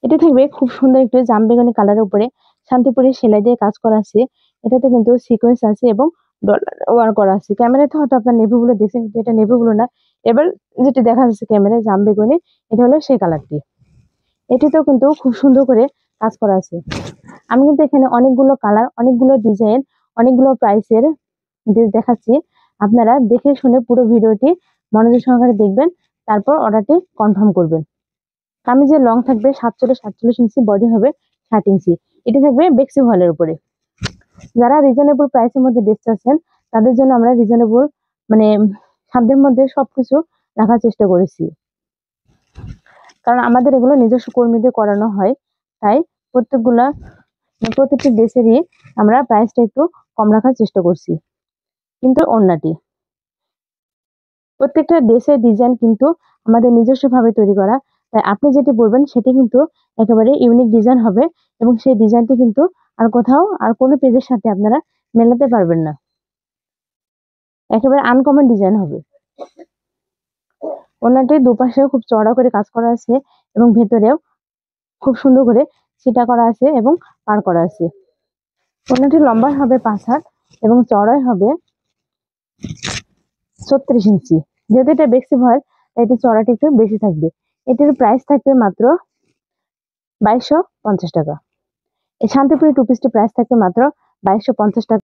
এটা থাকবে খুব সুন্দর একটু জাম বেগুনি কালারের উপরে শান্তিপুরি সেলাই দিয়ে কাজ করা আছে। এটাতে কিন্তু সিকোয়েন্স আছে এবং ডলার ওয়ার্ক করা আছে। ক্যামেরাতে হয়তো আপনার নেভি ব্লু দেখছেন, কিন্তু এটা নেভি ব্লু না। এবার যেটি দেখা যাচ্ছে ক্যামেরায় জাম বেগুনি, এটা হলো সেই কালারটি। এটিতেও কিন্তু খুব সুন্দর করে কাজ করা আছে। আমি কিন্তু এখানে অনেকগুলো কালার, অনেকগুলো ডিজাইন, অনেকগুলো প্রাইসের দেখাচ্ছি। আপনারা দেখে শুনে পুরো ভিডিওটি মনোযোগ সহকারে দেখবেন, তারপর অর্ডারটি কনফার্ম করবেন। কামিজের লং থাকবে 47 ইঞ্চি, বডি হবে 60 ইঞ্চি। এটি থাকবে বেক্সি ভয়েলের উপরে। যারা রিজনেবল প্রাইসের মধ্যে ড্রেস চাচ্ছেন, তাদের জন্য আমরা রিজনেবল মানে সাধ্যের মধ্যে সবকিছু রাখার চেষ্টা করেছি, কারণ আমাদের এগুলো নিজস্ব কর্মীদের করানো হয়। তাই প্রত্যেকটি ড্রেসেরই আমরা প্রাইসটা একটু কম রাখার চেষ্টা করছি। কিন্তু ওড়নাটি, প্রত্যেকটা ড্রেসের ডিজাইন কিন্তু আমাদের নিজস্ব ভাবে তৈরি করা। তাই আপনি যেটি বলবেন সেটি কিন্তু একেবারে ইউনিক ডিজাইন হবে, এবং সেই ডিজাইনটি কিন্তু আর কোথাও আর কোনো পেজের সাথে আপনারা মেলাতে পারবেন না। একেবারে আনকমন ডিজাইন হবে। ওড়নাটির দুপাশেও খুব চওড়া করে কাজ করা আছে, এবং ভেতরেও খুব সুন্দর করে ছিটা করা আছে এবং পার করা আছে। ওড়নাটি লম্বা হবে 5 হাত এবং চওড়াই হবে 36 ইঞ্চি। যেহেতু এটা বেক্সি ভয়েল, এটি চওড়াটি একটু বেশি থাকবে। এটির প্রাইস থাকবে মাত্র 2250 টাকা। এই শান্তিপুরি টু পিসটির প্রাইস থাকবে মাত্র 2250 টাকা।